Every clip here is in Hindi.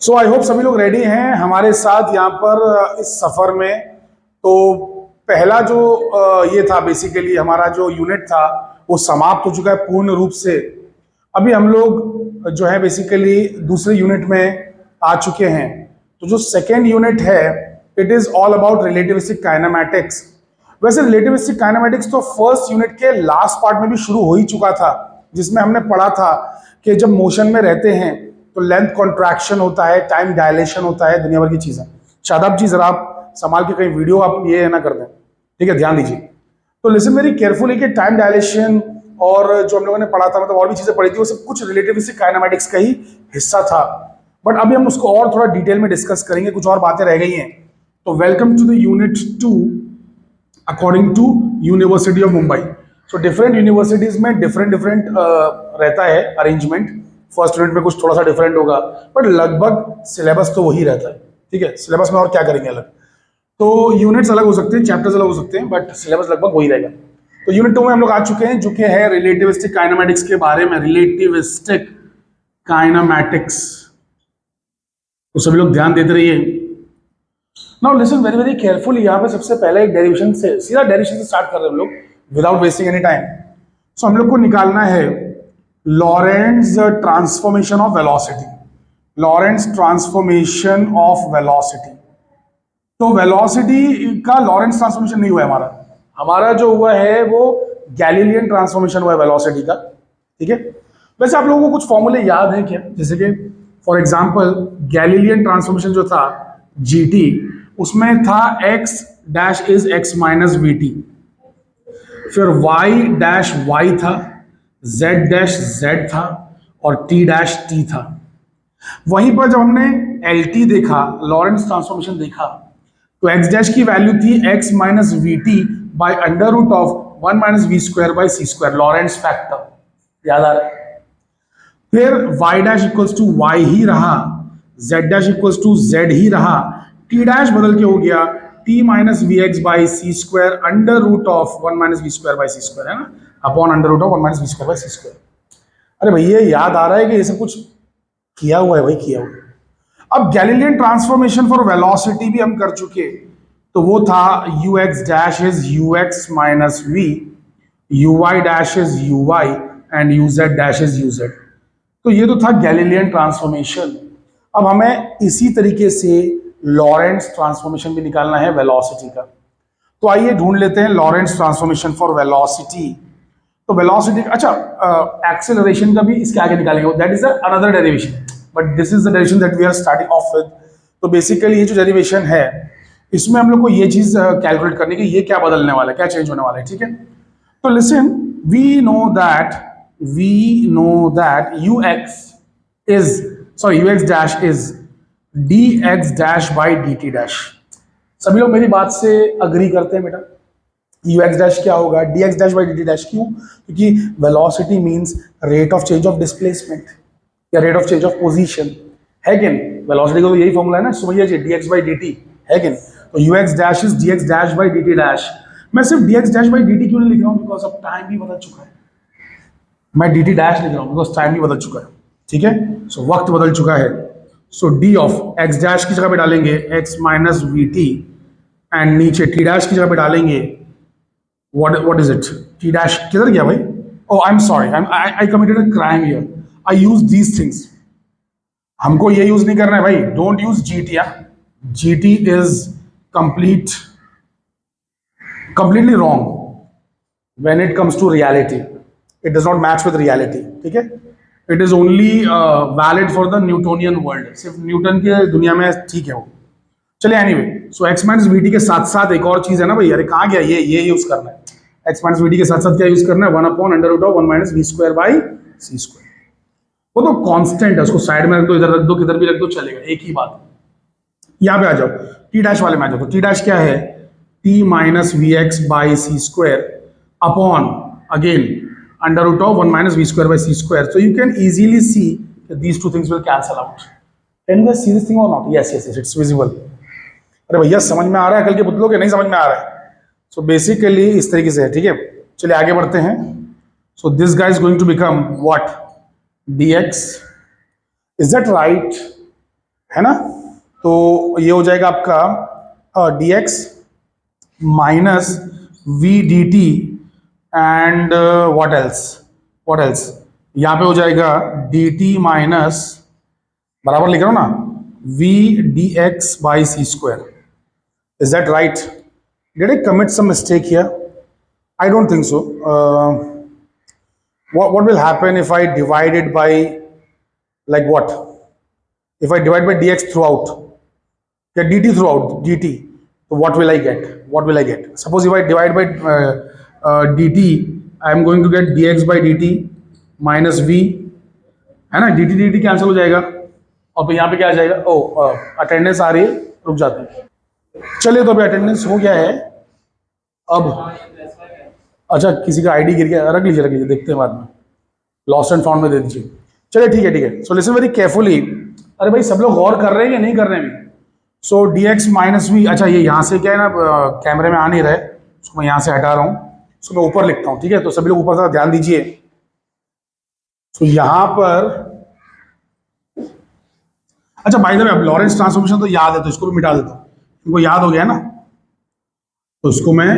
सो आई होप सभी लोग रेडी हैं हमारे साथ यहाँ पर इस सफर में। तो पहला जो ये था बेसिकली हमारा जो यूनिट था वो समाप्त हो चुका है पूर्ण रूप से। अभी हम लोग जो है बेसिकली दूसरे यूनिट में आ चुके हैं। तो जो सेकेंड यूनिट है it is all about relativistic kinematics. वैसे रिलेटिविस्टिक काइनेमैटिक्स तो फर्स्ट यूनिट के लास्ट पार्ट में भी शुरू हो ही चुका था, जिसमें हमने पढ़ा था कि जब मोशन में रहते हैं तो लेंथ कॉन्ट्रैक्शन होता है, टाइम डायलेशन होता है, दुनिया भर की चीजें। शादाब जी जरा आप संभाल के कहीं वीडियो आप ये ना कर दें, ठीक है, ध्यान दीजिए। तो लिसन वेरी केयरफुली कि टाइम डायलेशन और जो हम लोगों ने पढ़ा था, मतलब और भी चीजें पढ़ी थी, वो सब कुछ रिलेटिविस्टिक काइनेमैटिक्स का ही हिस्सा था। बट अभी हम उसको और थोड़ा डिटेल में डिस्कस करेंगे, कुछ और बातें रह गई हैं। तो welcome to the unit 2 according to university of Mumbai. So different universities में डिफरेंट रहता है अरेंजमेंट। फर्स्ट यूनिट में कुछ थोड़ा सा डिफरेंट होगा बट लगभग सिलेबस तो वही रहता है, ठीक है। सिलेबस में और क्या करेंगे अलग, तो यूनिट्स अलग हो सकते हैं, चैप्टर्स अलग हो सकते हैं, बट सिलेबस लगभग वही रहेगा। तो यूनिट 2 में हम लोग आ चुके हैं जो कि है रिलेटिविस्टिक काइनेमैटिक्स के बारे में। रिलेटिविस्टिक काइनेमैटिक्स, तो सभी लोग ध्यान देते रहिए। Now listen very very carefully. यहाँ पे सबसे पहले एक डेरिवेशन से, सीधा डेरिवेशन से स्टार्ट कर रहे हैं हम लोग without wasting any time. So हम लोग को निकालना है Lorentz transformation of velocity. Lorentz transformation of velocity. तो वेलोसिटी का लॉरेंट्ज ट्रांसफॉर्मेशन नहीं हुआ है हमारा। हमारा जो हुआ है वो गैलीलियन ट्रांसफॉर्मेशन हुआ है वेलोसिटी का, ठीक है। वैसे आप लोगों को कुछ फॉर्मूले याद है क्या? जैसे कि फॉर एग्जांपल गैलीलियन ट्रांसफॉर्मेशन जो था जीटी, उसमें था x dash is x minus v T, फिर y डैश y था, z डैश z था और t डैश t था। वहीं पर जब हमने LT देखा, लॉरेंट्ज ट्रांसफॉर्मेशन देखा, तो x डैश की वैल्यू थी x minus v t by under root of 1 minus we square by C square, Lorentz factor, याद आ रहा है। फिर y dash equals to y ही रहा, z dash equals to z ही रहा, t डैश बदल के हो गया t minus we x by C square under root of 1 minus we square by C square, है ना, upon under root of 1 minus we square by C square. अरे भैया याद आ रहा है कि ये सब कुछ किया हुआ है भाई, किया हुआ है। अब गैलीलियन ट्रांसफॉर्मेशन फॉर वेलोसिटी भी हम कर चुके, तो वो था U x dash is U x minus we, U Y dash is U Y and U Z dash is U Z. तो ये तो था गैलीलियन ट्रांसफॉर्मेशन। अब हमें इसी तरीके से लॉरेंट्ज ट्रांसफॉर्मेशन भी निकालना है वेलोसिटी का। तो आइए ढूंढ लेते हैं लॉरेंट्ज ट्रांसफॉर्मेशन फॉर वेलोसिटी। तो वेलोसिटी, अच्छा एक्सेलरेशन का भी इसके आगे निकालेंगे, that is another derivation, but this is the derivation that we are starting off with. तो बेसिकली ये जो डेरिवेशन है इसमें हम लोग को ये चीज कैलकुलेट करनी है कि ये क्या बदलने वाला है, क्या चेंज होने वाला है, ठीक है। तो listen, we know that ux dash is dx dash by dt dash. सभी लोग मेरी बात से अग्री करते हैं बेटा? ux डैश क्या होगा? dx dash by dt dash. क्यों? क्योंकि velocity means rate of change of displacement या rate of change of position, है कि नहीं? वेलोसिटी का तो यही फॉर्मूला है ना, समझिए dx बाई dt, है कि नहीं? तो ux dash is dx dash by dt dash. मैं सिर्फ dx डैश बाई dt क्यों नहीं लिख रहा हूँ? बिकॉज अब टाइम भी बदल चुका है। मैं dt डैश लिख रहा हूँ बिकॉज टाइम भी बदल चुका है, ठीक है। सो वक्त बदल चुका है। सो डी ऑफ x डैश की जगह पे डालेंगे x minus v T and नीचे t डैश की जगह पे डालेंगे what is it? t dash किधर गया भाई? Oh, I'm sorry, I committed a crime here. I use these things. हमको ये यूज नहीं करना है भाई, don't use gt। gt is completely wrong when it comes to reality. It does not match with reality, ठीक है। It is only valid for the Newtonian world, सिर्फ न्यूटन की दुनिया में ठीक है वो। चलिए एनीवे, सो एक्स माइनस वी टी के साथ साथ एक और चीज है ना भाई, अरे कहाँ गया ये यूज करना है। एक्स माइनस वी टी के साथ साथ क्या यूज करना है? 1 upon under root of 1 minus we square by C square. वो तो कांस्टेंट है, उसको साइड में रख दो, इधर रख दो, किधर भी रख दो, चलेगा, एक ही बात। यहाँ पे आ जाओ, टी डैश वाले में आ जाओ। तो टी डैश क्या है? T minus we x by C square upon again under root of 1 minus v square by c square. So you can easily see that these two things will cancel out. Can you guys see this thing or not? Yes, it's visible. अरे भैया समझ में आ रहा है कल के पुतलों के? नहीं समझ में आ रहा है? So basically इस तरीके से है, ठीक है। चलिए आगे बढ़ते हैं। So this guy is going to become what? dx, is that right? है ना। तो ये हो जाएगा आपका D X minus we D T and what else यहाँ पे हो जाएगा डी टी माइनस, बराबर लिख रहा हूँ ना, we D x by C square. Is that right? Did I commit some mistake here? I don't think so. What will happen if I divide it by, like what? If I divide by dx throughout, yeah, dt throughout, dt. So what will I get? What will I get? Suppose if I divide by dt, I am going to get dx by dt minus v, है ना, dt dt कैंसिल हो जाएगा और फिर यहाँ पे क्या आ जाएगा, ओ अटेंडेंस आ रही है, रुक जाते हैं. चलिए तो अभी अटेंडेंस हो गया है. अब अच्छा किसी का आईडी गिर गया, रख लीजिए देखते हैं बाद में, लॉस्ट एंड फाउंड में दे दीजिए. चलिए ठीक है. So listen very carefully. अरे भाई सब लोग गौर कर रहे हैं या नहीं कर रहे हैं? So D X minus we, अच्छा ये यहाँ से क्या है ना, कैमरे में आ नहीं रहे, उसको मैं यहाँ से हटा रहा हूँ, उसको मैं ऊपर लिखता हूँ. ठीक है, तो सभी लोग ऊपर से ध्यान दीजिए. सो यहाँ पर अच्छा बाय द वे, अब लॉरेंस ट्रांसफॉर्मेशन तो याद है, तो इसको भी मिटा देता हूँ. इनको याद हो गया ना, तो उसको मैं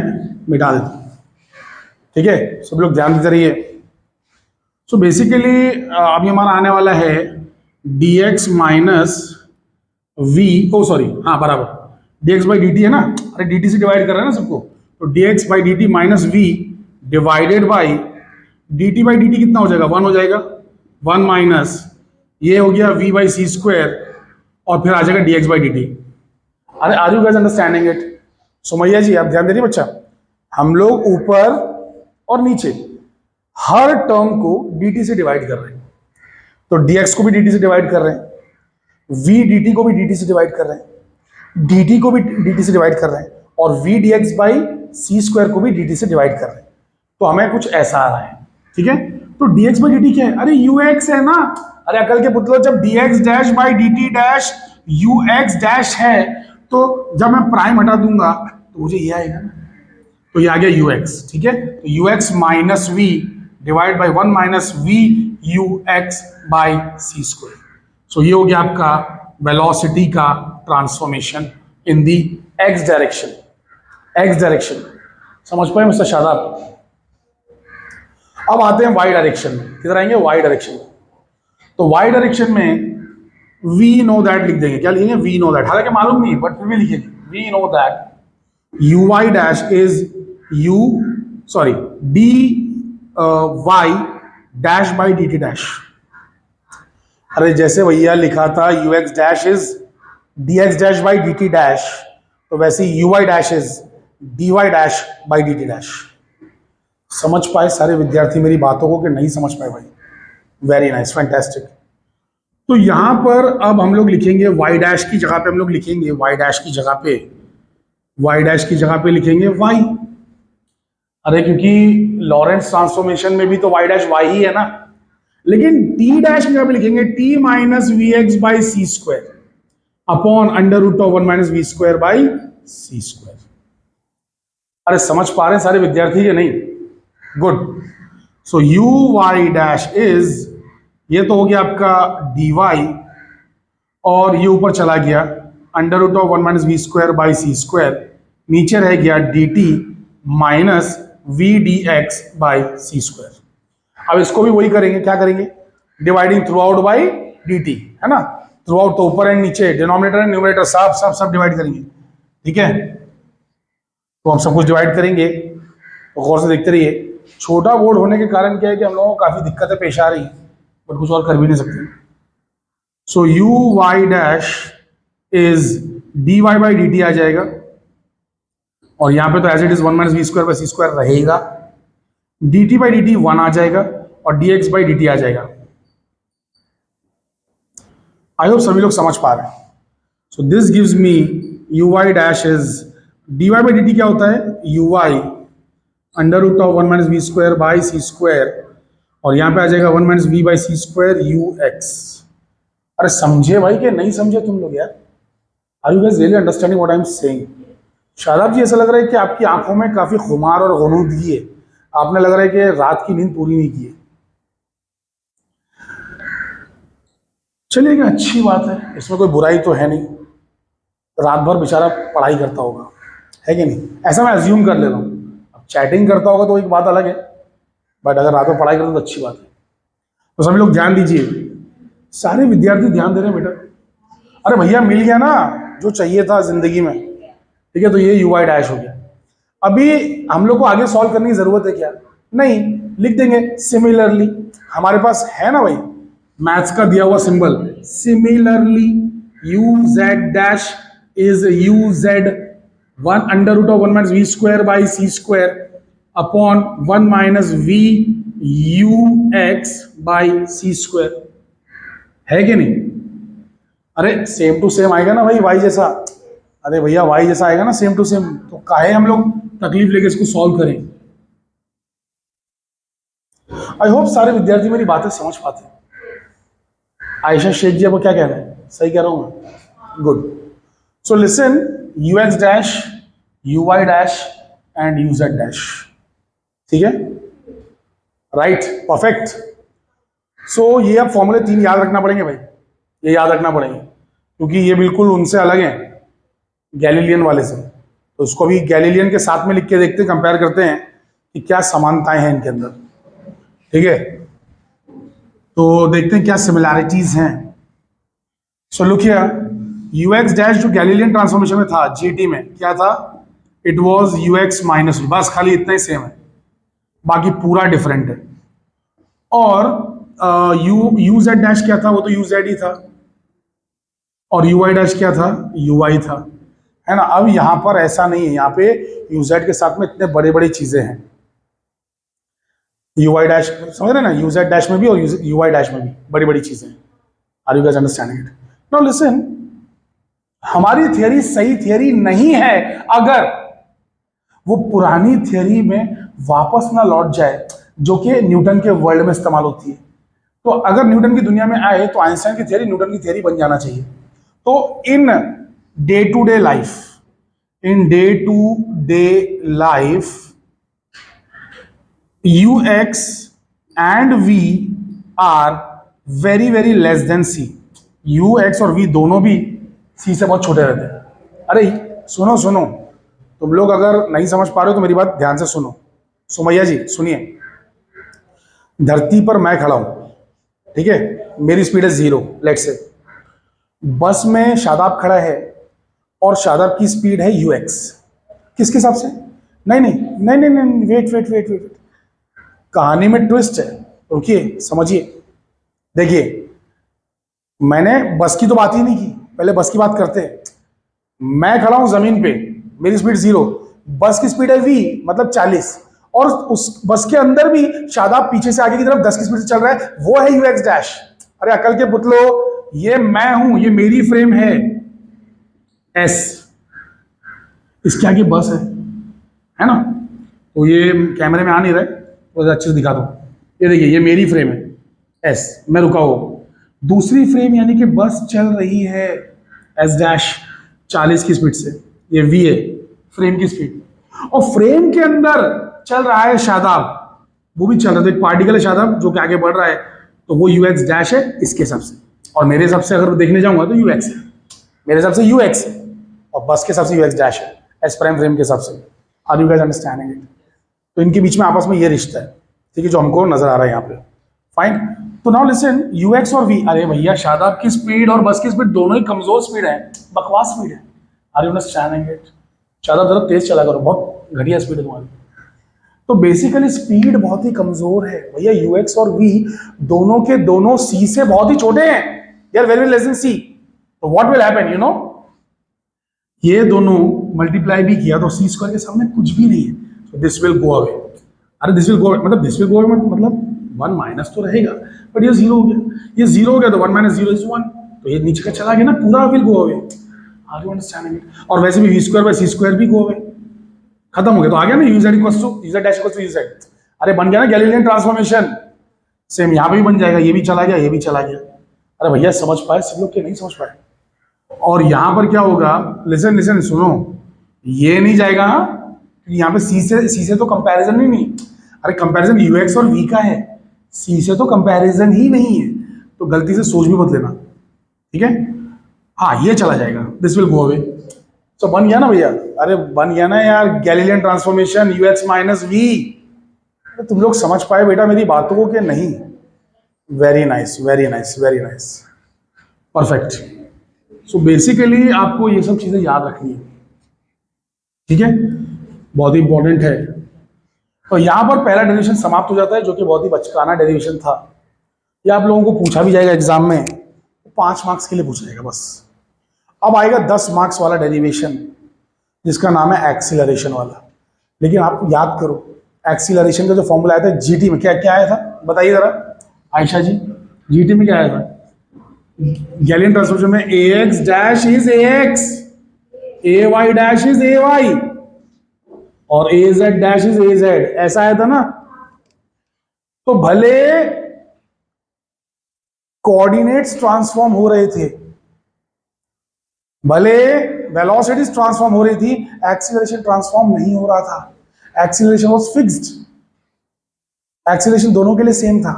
मिटा देता हूँ. ठीक है, सब लोग ध्यान देते रहिए. सो बेसिकली अभी हमारा आने वाला है dx minus V, oh sorry, हाँ बराबर, dx बाई dt है ना. अरे dt से डिवाइड कर रहे हैं ना सबको, तो dx by dt minus V divided by dt by dt कितना हो जाएगा, 1 हो जाएगा. 1 माइनस ये हो गया v बाई सी स्क्वायर और फिर आ जाएगा dx बाई dt. अरे are you guys understanding it? Sumaiya ji आप ध्यान दे रही बच्चा, हम लोग ऊपर और नीचे हर टर्म को dt से डिवाइड कर रहे हैं. तो dx को भी dt से डिवाइड कर रहे हैं, v dt को भी dt से डिवाइड कर रहे हैं, dt को भी dt से डिवाइड कर रहे हैं, और v dx by C square को भी dt से डिवाइड कर रहे हैं. तो हमें कुछ ऐसा आ रहा है. ठीक है, तो dx बाई dt क्या है? अरे ux है ना. अरे अकल के पुतलो, जब dx dash by dt dash ux dash है, तो जब मैं प्राइम हटा दूंगा तो मुझे ये आएगा ना, तो ये आ गया ux. ठीक है, तो ux minus v divide by 1 minus v ux by C square. So ये हो गया आपका वेलोसिटी का transformation in the x direction. समझ पाए मिस्टर शादाब? अब आते हैं y डायरेक्शन में. किधर आएंगे? y डायरेक्शन में. तो y डायरेक्शन में वी नो दैट लिख देंगे. क्या लिखेंगे? We know that. हालांकि मालूम नहीं बट फिर भी लिखेंगे. We know that U Y dash is D Y dash by D T dash. अरे जैसे भैया लिखा था U x dash is D X dash by D T dash, तो वैसे U Y dash is D Y dash by D T dash. समझ पाए सारे विद्यार्थी मेरी बातों को कि नहीं समझ पाए भाई? Very nice, fantastic. तो यहां पर अब हम लोग लिखेंगे y डैश की जगह पे, हम लोग लिखेंगे y डैश की जगह पे लिखेंगे y. अरे क्योंकि लॉरेंस ट्रांसफॉर्मेशन में भी तो y डैश y ही है ना, लेकिन t डैश की जगह पे लिखेंगे t minus we x by C square upon under root of 1 minus we square by C square. अरे समझ पा रहे हैं सारे विद्यार्थी या नहीं? Good. So you Y dash is, ये तो हो गया आपका dy और ये ऊपर चला गया under root of 1 minus we square by C square, नीचे रह गया dt minus we D x by C square. अब इसको भी वही करेंगे, क्या करेंगे? Dividing throughout by dt, है ना. थ्रू आउट तो ऊपर एंड नीचे, डिनोमिनेटर एंड न्यूमरेटर सब डिवाइड करेंगे. ठीक है, तो हम सब कुछ डिवाइड करेंगे. तो गौर से देखते रहिए. छोटा बोर्ड होने के कारण क्या है कि हम लोगों को काफी दिक्कतें पेश आ रही हैं, बट कुछ और कर भी नहीं सकते. So you Y dash is D y by D t आ जाएगा, और यहां पे तो as it is 1 minus we square by C square रहेगा. D t by D t 1 आ जाएगा और d x by D t आ जाएगा. आई होप सभी लोग समझ पा रहे हैं. So this gives me u Y dash is D y by D t क्या होता है? U y under root of 1 minus we square by C square, और यहाँ पे आ जाएगा 1 minus v by C square u x. अरे समझे भाई कि नहीं समझे तुम लोग यार? Are you guys really understanding what I am saying? Shadab ji ऐसा लग रहा है कि आपकी आंखों में काफी खुमार और गुनूदगी है. आपने लग रहा है कि रात की नींद पूरी नहीं की है. चलिए, लेकिन अच्छी बात है, इसमें कोई बुराई तो है नहीं। रात भर बेचारा पढ़ाई करता होगा, है कि नहीं? ऐसा मैं अज्यूम कर ले रहा हूँ। अब चैटिंग करता होगा तो एक बात अलग है, बट अगर रात भर पढ़ाई करता तो अच्छी बात है। तो सभी लोग ध्यान दीजिए, सारे विद्यार्थी ध्यान दे रहे हैं बेटा। अरे भैया, मिल गया ना जो चाहिए था जिंदगी में, ठीक है? तो ये UI डैश हो गया। अभी हम लोग को आगे सॉल्व करने की जरूरत है क्या? नहीं, लिख देंगे सिमिलरली। हमारे पास है ना भाई मैथ्स का दिया हुआ symbol, similarly UZ dash is UZ 1 under root of 1 minus V square by C square upon 1 minus V UX by C square, है कि नहीं? अरे सेम टू सेम आएगा ना भाई, Y जैसा। अरे भैया Y जैसा आएगा ना सेम टू सेम, तो काहे हम लोग तकलीफ लेके इसको सॉल्व करें? आई होप सारे विद्यार्थी मेरी बातें समझ पाते हैं। आयशा शेख जी, आपको क्या कहना है? सही कह रहा हूं मैं? Good. So listen, UX dash, UI dash and UZ dash, ठीक है? Right, perfect. सो ये अब फॉर्मूले 3 याद रखना पड़ेंगे भाई, ये याद रखना पड़ेंगे, क्योंकि ये बिल्कुल उनसे अलग है, गैलीलियन वाले से। तो इसको भी गैलीलियन के साथ में लिख के देखते हैं, कंपेयर करते हैं कि क्या समानताएं हैं इनके अंदर, ठीक है? तो देखते हैं क्या सिमिलैरिटीज हैं। So look here, UX dash जो गैलीलियन ट्रांसफॉर्मेशन में था, GT में क्या था? It was UX minus V, बस खाली इतना ही सेम है, बाकी पूरा डिफरेंट है। और UZ डैश क्या था? वो तो UZ ही था। और UI डैश क्या था? UI था, है ना? अब यहां पर ऐसा नहीं है, यहां पे UZ के साथ में इतने बड़े बड़ी चीजें हैं। UI डैश समझ रहे ना, UZ डैश में भी और UI डैश में भी बड़ी बड़ी चीजें हैं। Are you guys understanding it? Now listen, हमारी थियरी सही थियरी नहीं है अगर वो पुरानी थियरी में वापस ना लौट जाए जो कि न्यूटन के वर्ल्ड में इस्तेमाल होती है। तो अगर न्यूटन की दुनिया में आए तो आइंस्टाइन की थियरी न्यूटन की थियरी बन जाना चाहिए। तो in day to day life UX and V are very very less than C। UX और V दोनों भी C से बहुत छोटे रहते हैं। अरे सुनो सुनो, तुम लोग अगर नहीं समझ पा रहे हो तो मेरी बात ध्यान से सुनो। सुमैया जी सुनिए, धरती पर मैं खड़ा हूं, ठीक है? मेरी स्पीड है 0, लेट्स से। बस में शादाब खड़ा है और शादाब की स्पीड है UX। किसके हिसाब से? नहीं नहीं नहीं नहीं नहीं, वेट वेट वेट वेट, कहानी में ट्विस्ट है, रुकिए समझिए। देखिए, मैंने बस की तो बात ही नहीं की, पहले बस की बात करते हैं। मैं खड़ा हूं जमीन पे, मेरी स्पीड 0, बस की स्पीड है V मतलब 40, और उस बस के अंदर भी शादाब पीछे से आगे की तरफ 10 की स्पीड से चल रहा है, वो है UX डैश। अरे अकल के पुतलो, ये मैं हूं, ये मेरी फ्रेम है S, इसके आगे बस है ना? तो ये कैमरे में आ नहीं रहा है, तो अच्छे से दिखा दो। ये देखिए, ये मेरी फ्रेम है S, मैं रुका हूं। दूसरी फ्रेम यानी कि बस चल रही है S डैश 40 की स्पीड से, ये V है फ्रेम की स्पीड, और फ्रेम के अंदर चल रहा है शादाब, वो भी चल रहा है, एक पार्टिकल है शादाब जो कि आगे बढ़ रहा है, तो वो UX डैश है इसके हिसाब से। और मेरे हिसाब से अगर देखने जाऊंगा तो UX है, मेरे हिसाब से UX है, और बस के हिसाब से UX डैश है, S प्राइम फ्रेम के हिसाब से। Are you guys understanding it? तो इनके बीच में आपस में ये रिश्ता है, ठीक है, जो हमको नजर आ रहा है यहाँ पे। फाइन। तो नाउ लिसन, UX और V, अरे भैया शादाब की स्पीड और बस की स्पीड दोनों ही कमजोर स्पीड है, बकवास स्पीड है। Are you understanding it? Shadab जरा तेज चला करो, बहुत घटिया स्पीड है तुम्हारी। तो बेसिकली स्पीड बहुत ही कमजोर है भैया। UX और V दोनों के दोनों C से बहुत ही छोटे हैं, they are very less than C। तो what will happen, you know, ये दोनों मल्टीप्लाई भी किया तो C स्क्वायर के सामने कुछ भी नहीं है, तो दिस विल गो अवे। अरे दिस विल गो अवे मतलब दिस विल गो अवे मतलब 1 माइनस तो रहेगा, बट ये 0 हो गया, ये 0 हो गया तो 1 माइनस 0 इज 1, तो ये नीचे का चला गया ना, पूरा will go away. Are you understanding it? और वैसे भी V square by C square भी गो अवे, खत्म हो गया, तो आ गया ना UZ equals to UZ dash equals to UZ। अरे बन गया ना गैलीलियन ट्रांसफॉर्मेशन। सेम यहाँ पे भी बन जाएगा, ये भी चला गया, ये भी चला गया। अरे भैया समझ पाए सब लोग के? नहीं समझ पाए। और यहां पर क्या होगा, लिसन लिसन सुनो, ये नहीं जाएगा यहाँ पे C से तो कंपैरिजन ही नहीं। अरे कंपैरिजन UX और V का है, C से तो कंपैरिजन ही नहीं है, तो गलती से सोच भी मत लेना। ठीक है, हाँ ये चला जाएगा, दिस विल गो अवे। तो बन गया ना भैया, अरे बन गया ना यार, Galilean transformation U x minus V. तुम लोग समझ पाए बेटा मेरी बातों को कि नहीं? Very nice very nice very nice, perfect. So basically आपको ये सब चीजें याद रखनी है, ठीक है, बहुत ही इंपॉर्टेंट है। तो यहां पर पहला डेरिवेशन समाप्त हो जाता है, जो कि बहुत ही बचकाना डेरिवेशन था। ये आप लोगों को पूछा भी जाएगा एग्जाम में, 5 मार्क्स के लिए पूछा जाएगा बस। अब आएगा 10 मार्क्स वाला डेरिवेशन, जिसका नाम है एक्सीलरेशन वाला। लेकिन आप याद करो, एक्सीलरेशन का जो फॉर्मूला आया था जीटी में, क्या क्या आया था बताइए जरा आयशा जी, जीटी में क्या आया था? गैलीलियन ट्रांसफॉर्मेशन में a x dash is a x, a y dash is a y, और a z dash is a z, ऐसा आया था ना। तो भले कोऑर्डिनेट्स ट्रांसफॉर्म हो रहे थे, भले वेलोसिटीज ट्रांसफॉर्म हो रही थी, एक्सीलरेशन ट्रांसफॉर्म नहीं हो रहा था। एक्सीलरेशन वाज फिक्स्ड, एक्सीलरेशन दोनों के लिए सेम था।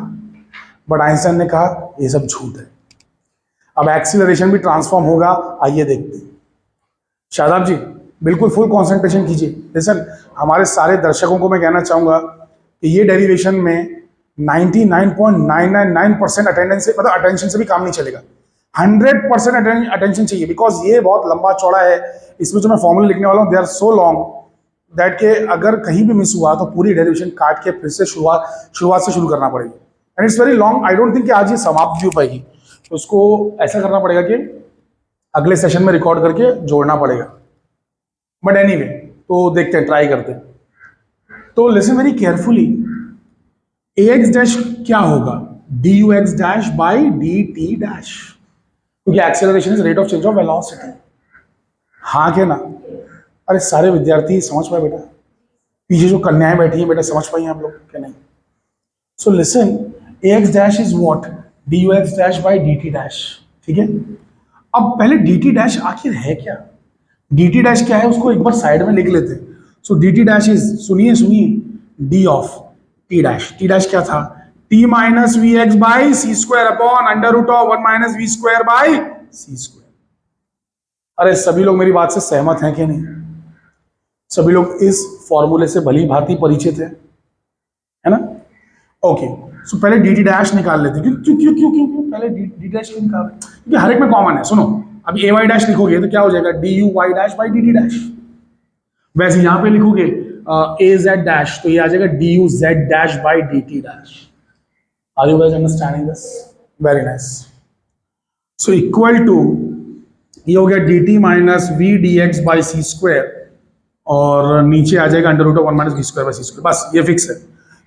बट आइंस्टाइन ने कहा ये सब झूठ है, अब एक्सीलरेशन भी ट्रांसफॉर्म होगा। आइए देखते हैं। शादाब जी बिल्कुल फुल कंसंट्रेशन कीजिए। लिसन, हमारे सारे दर्शकों को मैं कहना चाहूंगा कि ये डेरिवेशन में 99.999% अटेंडेंस से, मतलब अटेंशन से भी काम नहीं चलेगा। 100% अटेंशन चाहिए, बिकॉज ये बहुत लंबा चौड़ा है। इसमें जो मैं फॉर्मूले लिखने वाला हूँ, they are so long that के अगर कहीं भी मिस हुआ तो पूरी डेरिवेशन काट के फिर से शुरुआत से शुरू करना पड़ेगी। And it's very long, I don't think कि आज ये समाप्त भी हो पाएगी। तो उसको ऐसा करना पड़ेगा कि अगले सेशन में रिकॉर्ड करके जोड़ना पड़ेगा। बट एनीवे, तो देखते हैं, ट्राई करते हैं। तो listen very carefully, a x dash क्या होगा? D u x dash by D T dash, क्योंकि acceleration is rate of change of velocity. हाँ के ना? अरे सारे विद्यार्थी समझ पाए बेटा? पीछे जो कन्याएं बैठी हैं बेटा, समझ पाई आप लोग क्या नहीं? So listen, A x dash is what? D u x dash by D T dash, ठीक है। अब पहले डी टी डैश आखिर है क्या? डी टी डैश क्या है उसको एक बार साइड में लिख लेते हैं। So D T dash is, सुनिए सुनिए, D of T dash. T dash क्या था? T minus we x by C square upon under root of 1 minus we square by C square. अरे सभी लोग मेरी बात से सहमत हैं कि नहीं? सभी लोग इस फॉर्मूले से भली भांति परिचित है ना? ओके, सो पहले डी टी डैश निकाल लेते हैं। क्यों क्यों क्यों क्यों क्यों पहले डी डैश क्यों निकाल रहे हैं? क्योंकि हर एक में कॉमन है। सुनो, अभी ए वाई डैश लिखोगे तो क्या हो जाएगा? D U Y dash by D T dash. वैसे यहां पे लिखोगे ए जेड डैश, तो ये आ जाएगा D U Z dash by D T dash. Are you guys understanding this? Very nice. So equal to, ये हो गया D T minus we D x by C square, और नीचे आ जाएगा under root of 1 minus we square by C square. बस ये फिक्स है,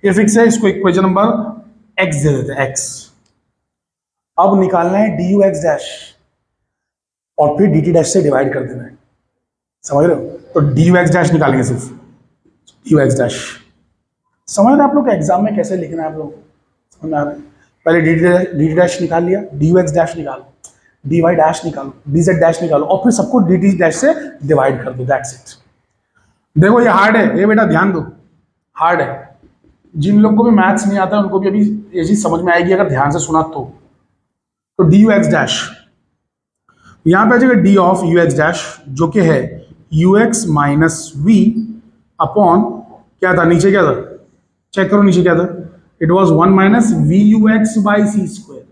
ये फिक्स है। इसको इक्वेशन नंबर एक्स दे देते हैं, एक्स। अब निकालना है डी यू एक्स डैश, और फिर डी टी डैश से डिवाइड कर देना है। समझ रहे हो? तो डी यू एक्स डैश निकालेंगे सिर्फ, डी यू एक्स डैश। समझ रहे हैं आप लोग एग्जाम में कैसे लिखना है? आप लोग समझ में आ रहा है? पहले डी टी डैश निकाल लिया, डी यू एक्स डैश निकालो, डी वाई डैश निकालो, डी जेड डैश निकालो, और फिर सबको डी टी डैश से डिवाइड कर दो। That's it. देखो ये हार्ड है, ये बेटा ध्यान दो, हार्ड है। जिन लोग को भी मैथ्स नहीं आता उनको भी अभी ये चीज समझ में आएगी अगर ध्यान से सुना तो डी यू एक्स डैश, यहां पे आ जाएगा D of you x dash, जो कि है U x minus V upon, क्या था नीचे, क्या था? चेक करो नीचे क्या था? It was 1 minus we you x by C square,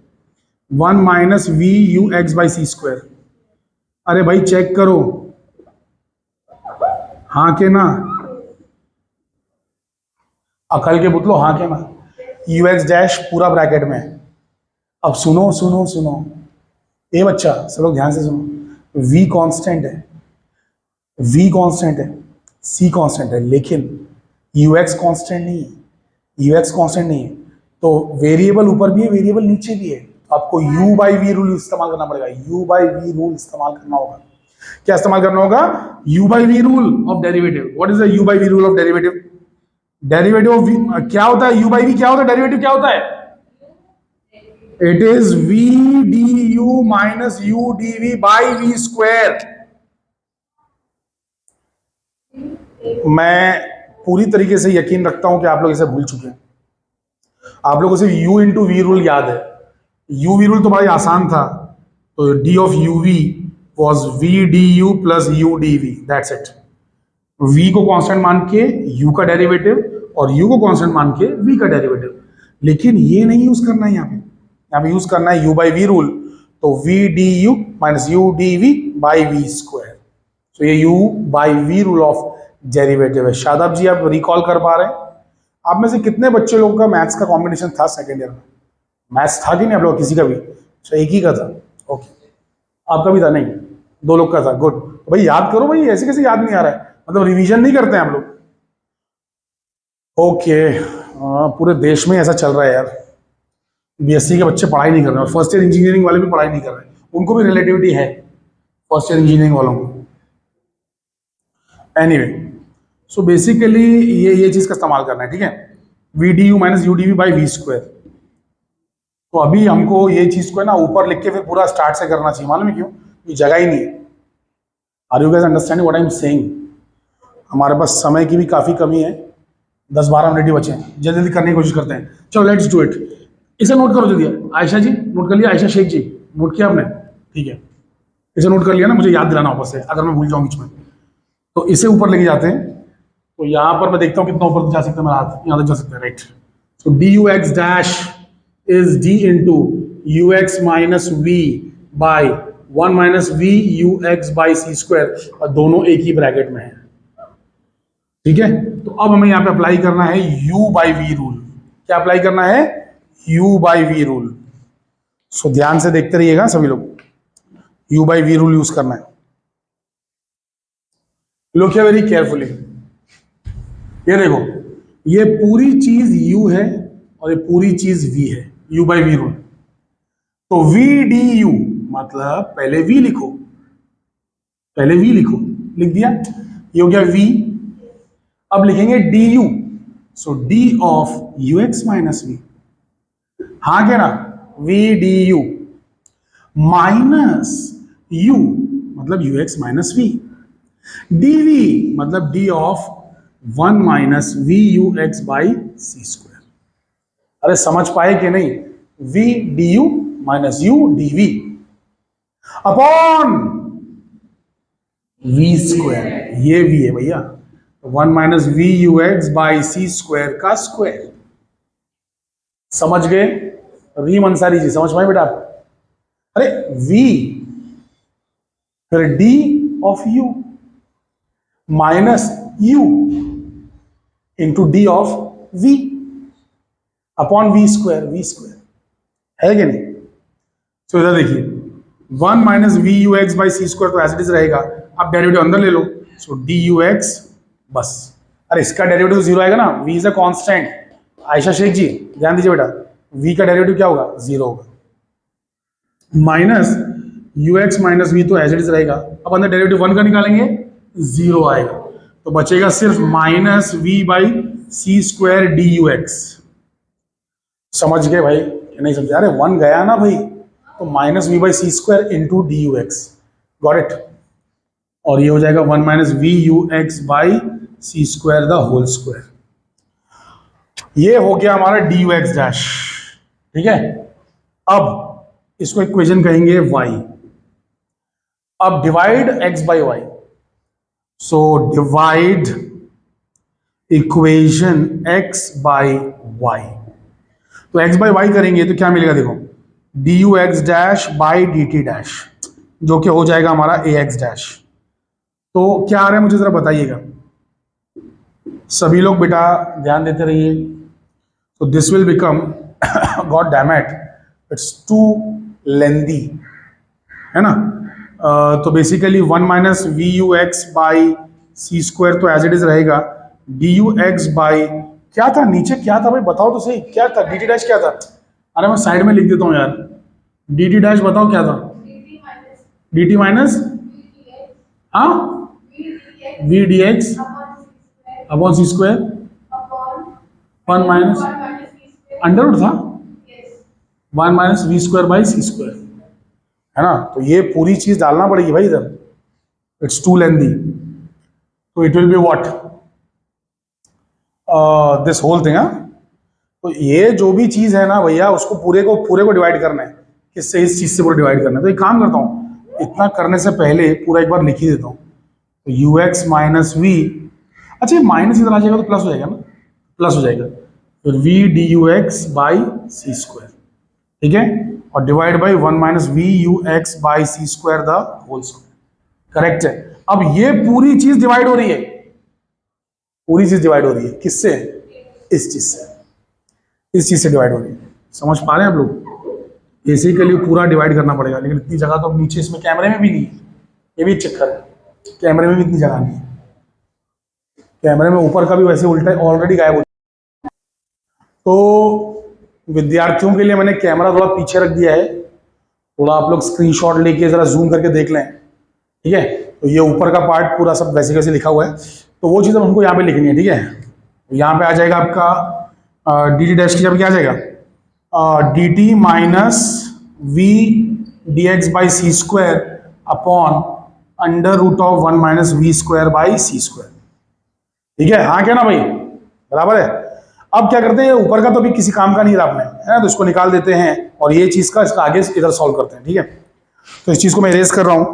1 minus we you x by C square. अरे भाई चेक करो, हाँ के ना? अकल के पुतलो, हाँ के ना? यू एक्स डैश पूरा ब्रैकेट में। अब सुनो सुनो सुनो, ए बच्चा सब लोग ध्यान से सुनो, वी कांस्टेंट है, वी कांस्टेंट है, सी कांस्टेंट है, लेकिन यू एक्स कांस्टेंट नहीं है, यू एक्स कांस्टेंट नहीं है। तो वेरिएबल ऊपर भी है, वेरिएबल नीचे भी है। तो आपको यू बाई वी रूल इस्तेमाल करना पड़ेगा, यू बाई वी रूल इस्तेमाल करना होगा। क्या इस्तेमाल करना होगा? U by we rule of derivative. What is the U by we rule of derivative? Derivative of V क्या होता है? यू बाई वी क्या होता है? डेरिवेटिव क्या होता है? It is V D you minus U D we by we square. मैं पूरी तरीके से यकीन रखता हूं कि आप लोग इसे भूल चुके हैं। आप लोगों को सिर्फ u इंटू वी रूल याद है। यू वी रूल तो बड़ा आसान था, तो D of U V was V D U plus U D V, that's it. v को कांस्टेंट मान के u का डेरिवेटिव और u को कांस्टेंट मान के v का डेरिवेटिव। लेकिन ये नहीं यूज करना है यहाँ पे यूज करना है u बाई वी रूल। तो v D you minus U D we by we square. तो ये u by we rule of derivative है। शादाब जी आप रिकॉल कर पा रहे हैं? आप में से कितने बच्चे लोगों का मैथ्स का कॉम्बिनेशन था सेकेंड ईयर में? मैथ्स था कि नहीं आप लोग किसी का भी? अच्छा एक ही का था, ओके। आपका भी था? नहीं, 2 लोग का था, गुड। भाई याद करो भाई, ऐसे कैसे याद नहीं आ रहा है? मतलब रिवीजन नहीं करते हैं हम लोग? ओके, पूरे देश में ऐसा चल रहा है यार, बीएससी के बच्चे पढ़ाई नहीं कर रहे हैं और फर्स्ट ईयर इंजीनियरिंग वाले भी पढ़ाई नहीं कर रहे हैं। उनको भी रिलेटिविटी है फर्स्ट ईयर इंजीनियरिंग वालों को। एनीवे, सो बेसिकली ये चीज का इस्तेमाल करना है, ठीक है। V D you minus U D we by we square. तो अभी हमको ये चीज को है ना ऊपर लिख के फिर पूरा स्टार्ट से करना चाहिए। मालूम है क्यों? ये जगह ही नहीं है। Are you guys understanding what I am saying? हमारे पास समय की भी काफी कमी है, 10-12 मिनट ही बचे हैं, जल्दी जल्दी करने की कोशिश करते हैं। चलो लेट्स डू इट। इसे नोट करो जल्दी। आयशा जी नोट कर लिया? आयशा शेख जी नोट किया आपने? ठीक है, इसे नोट कर लिया ना? मुझे याद दिलाना वापस से अगर मैं भूल जाऊं बीच में। तो इसे ऊपर लेके जाते हैं। तो यहां पर मैं देखता हूं कितना ऊपर जा सकता है मेरा हाथ। यहां तक जा सकता है, राइट। तो d u x dash is d into u x minus v by 1 minus we you x by C square, और दोनों एक ही ब्रैकेट में है, ठीक है। तो अब हमें यहां पे अप्लाई करना है u बाई वी रूल। क्या अप्लाई करना है? u by we rule. So ध्यान से देखते रहिएगा सभी लोग, u by we rule use करना है। Look here very carefully. ये देखो, ये पूरी चीज u है और ये पूरी चीज v है, u बाई वी रूल। तो v डी यू मतलब पहले v लिखो, पहले v लिखो, लिख दिया, ये हो गया v। अब लिखेंगे d u, so d of you x minus v. हाँ क्या ना, we D you minus u मतलब u x minus we, d v मतलब d of 1 minus we you x by C square. अरे समझ पाए कि नहीं? V D you minus U D v upon v square. ये वी है भैया, 1 minus we you x by C square का स्क्वायर। समझ गए? रीम अंसारी जी समझ पाए बेटा? अरे v फिर d of u minus u into d of v upon v square. V square है कि नहीं? तो इधर देखिए, 1 minus we you x by C square तो एज इट इज रहेगा। आप डेरिवेटिव अंदर ले लो, सो डी यू एक्स बस। अरे इसका डेरिवेटिव 0 आएगा ना, v is a constant. Ayesha Shaikh ji ध्यान दीजिए बेटा, v का डेरिवेटिव क्या होगा? 0 होगा। Minus u x minus v तो एज इट इज रहेगा। अब अंदर डेरिवेटिव 1 का निकालेंगे, 0 आएगा। तो बचेगा सिर्फ minus v by C square d u x. समझ गए भाई? नहीं समझे? अरे 1 गया ना भाई, तो minus v by C square into d u x. Got it? और ये हो जाएगा 1 minus we you x by C square the whole square. ये हो गया हमारा डी यू एक्स डैश, ठीक है। अब इसको इक्वेशन कहेंगे y। अब divide x by y, so divide equation x by y। तो x बाई y करेंगे तो क्या मिलेगा? देखो, D u x dash by D T dash, जो कि हो जाएगा हमारा ए एक्स डैश। तो क्या आ रहा है मुझे जरा बताइएगा सभी लोग, बेटा ध्यान देते रहिए। तो this will become god damn it, it's too lengthy, है ना। तो basically 1 minus we you x by C square तो एज इट इज रहेगा। डी यू एक्स बाई क्या था नीचे, क्या था भाई बताओ तो सही, क्या था? डी टी डैश क्या था? अरे मैं साइड में लिख देता हूँ यार, डी टी डैश बताओ क्या था? डी टी माइनस हाँ v D x upon c square 1 minus under root था 1 minus we square by C square, है ना। तो ये पूरी चीज डालना पड़ेगी भाई इधर, इट्स टू लेंदी। तो it will be what, this whole thing. तो ये जो भी चीज है ना भैया, उसको पूरे को डिवाइड करना है। किससे, इस चीज से पूरा डिवाइड करना है। तो एक काम करता हूँ, इतना करने से पहले पूरा एक बार लिख ही देता हूँ। तो यू एक्स माइनस वी, अच्छा ये माइनस इधर आ जाएगा तो प्लस हो जाएगा ना, प्लस हो जाएगा, फिर v D u x by C square, ठीक है, और divide by 1 minus we you x by C square the whole square. Correct है। अब ये पूरी चीज डिवाइड हो रही है, पूरी चीज डिवाइड हो रही है किससे, इस चीज से, इस चीज से डिवाइड हो रही है। समझ पा रहे हैं आप लोग? इसी के लिए पूरा डिवाइड करना पड़ेगा, लेकिन इतनी जगह तो अब नीचे इसमें कैमरे में भी नहीं है, ये भी चक्कर है, कैमरे में भी इतनी जगह नहीं है, कैमरे में ऊपर का भी वैसे उल्टा ऑलरेडी गायब हो। तो विद्यार्थियों के लिए मैंने कैमरा थोड़ा पीछे रख दिया है, थोड़ा आप लोग स्क्रीनशॉट लेके जरा जूम करके देख लें, ठीक है। तो ये ऊपर का पार्ट पूरा सब वैसे कैसे लिखा हुआ है, तो वो चीज़ हमको यहाँ पे लिखनी है, ठीक है। यहाँ पे आ जाएगा आपका डी टी डैश की जब क्या आ जाएगा, d T minus we D x by C square upon under root of 1 minus we square by C square, ठीक है। हाँ क्या ना भाई, बराबर है। अब क्या करते हैं, ऊपर का तो भी किसी काम का नहीं रहा आपने, है ना, तो इसको निकाल देते हैं और ये चीज का इसका आगे इधर सॉल्व करते हैं, ठीक है। तो इस चीज को मैं इरेज कर रहा हूं,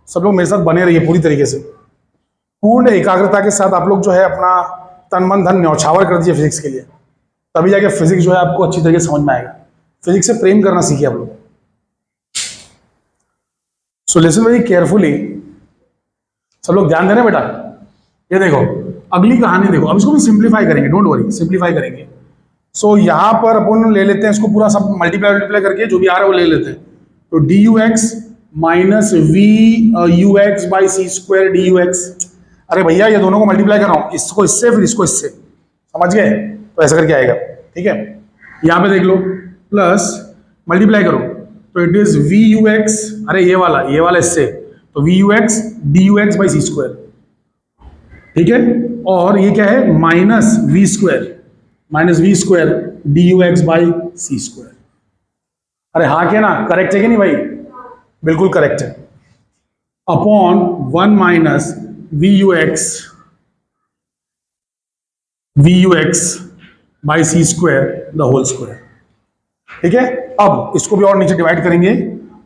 सब लोग मेरे साथ बने रहिए पूरी तरीके से, पूर्ण एकाग्रता के साथ आप लोग जो है अपना तन मन धन न्यौछावर कर दीजिए फिजिक्स के लिए, तभी जाके फिजिक्स जो है आपको अच्छी तरीके से समझ में आएगा। फिजिक्स से प्रेम करना सीखिए आप लोग। सो लिसन वेरी केयरफुली, सब लोग ध्यान देना बेटा। ये देखो अगली कहानी देखो, अब इसको भी सिंप्लीफाई करेंगे, डोंट वरी, सिंप्लीफाई करेंगे। सो यहां पर अपन ले लेते हैं इसको पूरा सब मल्टीप्लाई करके जो भी आ रहा है वो ले लेते हैं। तो d u x minus we you x by C square d u x, अरे भैया ये दोनों को मल्टीप्लाई कर रहा हूं, इसको इससे फिर इसको इससे, समझ गए? तो ऐसा करके आएगा, ठीक है। यहां पे देख लो, प्लस मल्टीप्लाई करो तो it is v you x, अरे ये वाला इससे, तो v you x d u x by C square, ठीक है। और ये क्या है, minus we square d u x by C square. अरे हाँ क्या ना, करेक्ट है कि नहीं भाई? बिल्कुल करेक्ट है। Upon 1 minus we you x by C square the whole square, ठीक है। अब इसको भी और नीचे डिवाइड करेंगे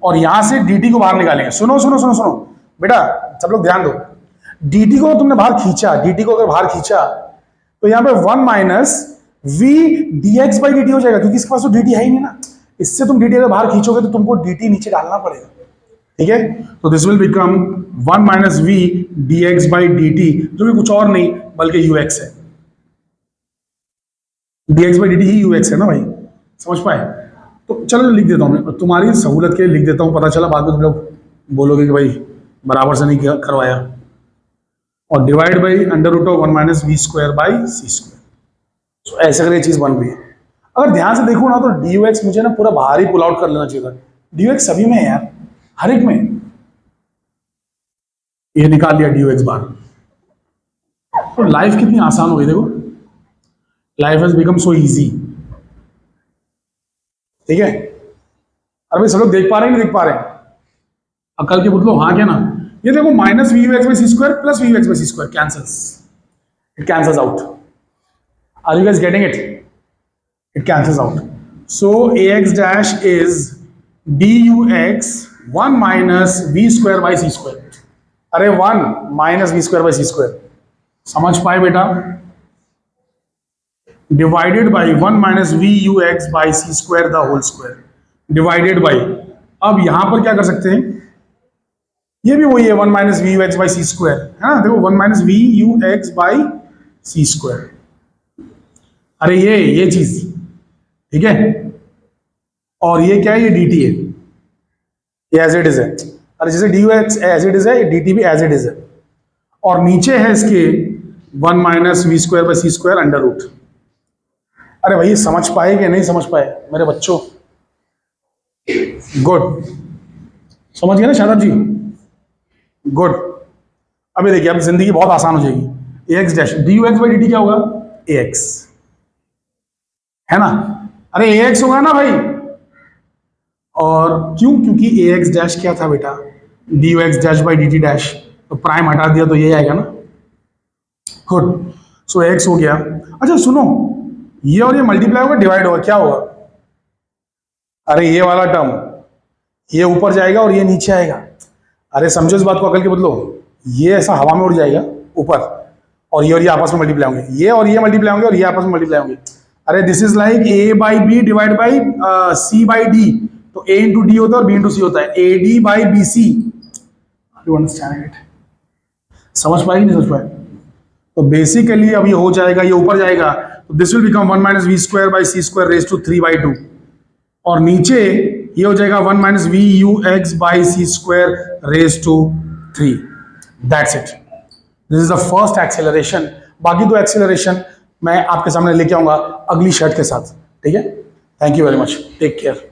और यहां से डी टी को बाहर निकालेंगे। सुनो सुनो सुनो सुनो बेटा, सब लोग ध्यान दो। dt को तुमने बाहर खींचा, dt को अगर बाहर खींचा तो यहां पे 1 minus v dx by dt हो जाएगा, क्योंकि इसके पास तो dt है ही नहीं ना। इससे तुम dt अगर बाहर खींचोगे तो तुमको dt नीचे डालना पड़ेगा, ठीक है। तो this will become 1 minus v dx by dt, जो कि कुछ और नहीं बल्कि ux है। dx by dt he ux है ना भाई, समझ पाए? तो चलो लिख देता हूं मैं, तुम्हारी सहूलत के लिए लिख देता हूं, पता चला बाद में तुम लोग बोलोगे कि भाई बराबर से नहीं करवाया। और divide by under root of 1 minus we square by C square. So ऐसे करके चीज बन रही है। अगर ध्यान से देखो ना तो डी यू एक्स मुझे ना पूरा बाहर ही पुल आउट कर लेना चाहिए था। डी यू एक्स सभी में है यार, हर एक में। ये निकाल लिया डी यू एक्स बाहर, तो लाइफ कितनी आसान हो गई देखो, life has become so easy, ठीक है। अरे भाई सब लोग देख पा रहे हैं नहीं देख पा रहे हैं? अकल के पुतलो, हाँ क्या ना। ये देखो minus we you x by C square plus v you x by C square cancels, it cancels out. Are you guys getting it? It cancels out. So a x dash is d u x 1 minus we square by C square. अरे 1 minus we square by C square, समझ पाए बेटा? Divided by 1 minus we you x by C square the whole square, divided by. अब यहां पर क्या कर सकते हैं, ये भी वही है 1 minus we you x by C square, है ना। देखो 1 minus we you x by C square, अरे ये चीज, ठीक है। और ये क्या है, ये डी टी है, ये एज इट इज है। अरे जैसे d u x as it is है, डी टी भी एज इट इज है। और नीचे है इसके 1 minus we square by C square under root. अरे भाई समझ पाए कि नहीं समझ पाए मेरे बच्चों? गुड, समझ गए ना शादाब जी? गुड। अभी देखिए अब जिंदगी बहुत आसान हो जाएगी। A x dash d u x by D t क्या होगा, ए एक्स, है ना। अरे ए एक्स होगा ना भाई, और क्यों? क्योंकि ए एक्स डैश क्या था बेटा, D u x dash by D T dash, तो प्राइम हटा दिया तो ये आएगा ना। गुड। सो एक्स हो गया। अच्छा सुनो, ये और ये मल्टीप्लाई होगा डिवाइड होगा, क्या होगा? अरे ये वाला टर्म ये ऊपर जाएगा और ये नीचे आएगा। अरे समझो इस बात को, अकल के बदलो। ये ऐसा हवा में उड़ जाएगा ऊपर, और ये आपस में मल्टीप्लाई होंगे, ये और ये मल्टीप्लाई होंगे और ये आपस में मल्टीप्लाई होंगे। अरे this is like a by b divide by c by d. तो ए इंटू डी होता है और बी इंटू सी होता है, a d by b c. You understand it? समझ पाएगी नहीं समझ पाए? तो बेसिकली अब ये हो जाएगा, ये ऊपर जाएगा तो this will become 1 minus we square by C square raise to 3/2, और नीचे ये हो जाएगा 1 minus we you x by C square raise to 3। That's it, this is the first acceleration. बाकी दो एक्सेलरेशन मैं आपके सामने लेके आऊंगा अगली शर्ट के साथ, ठीक है? Thank you very much, take care.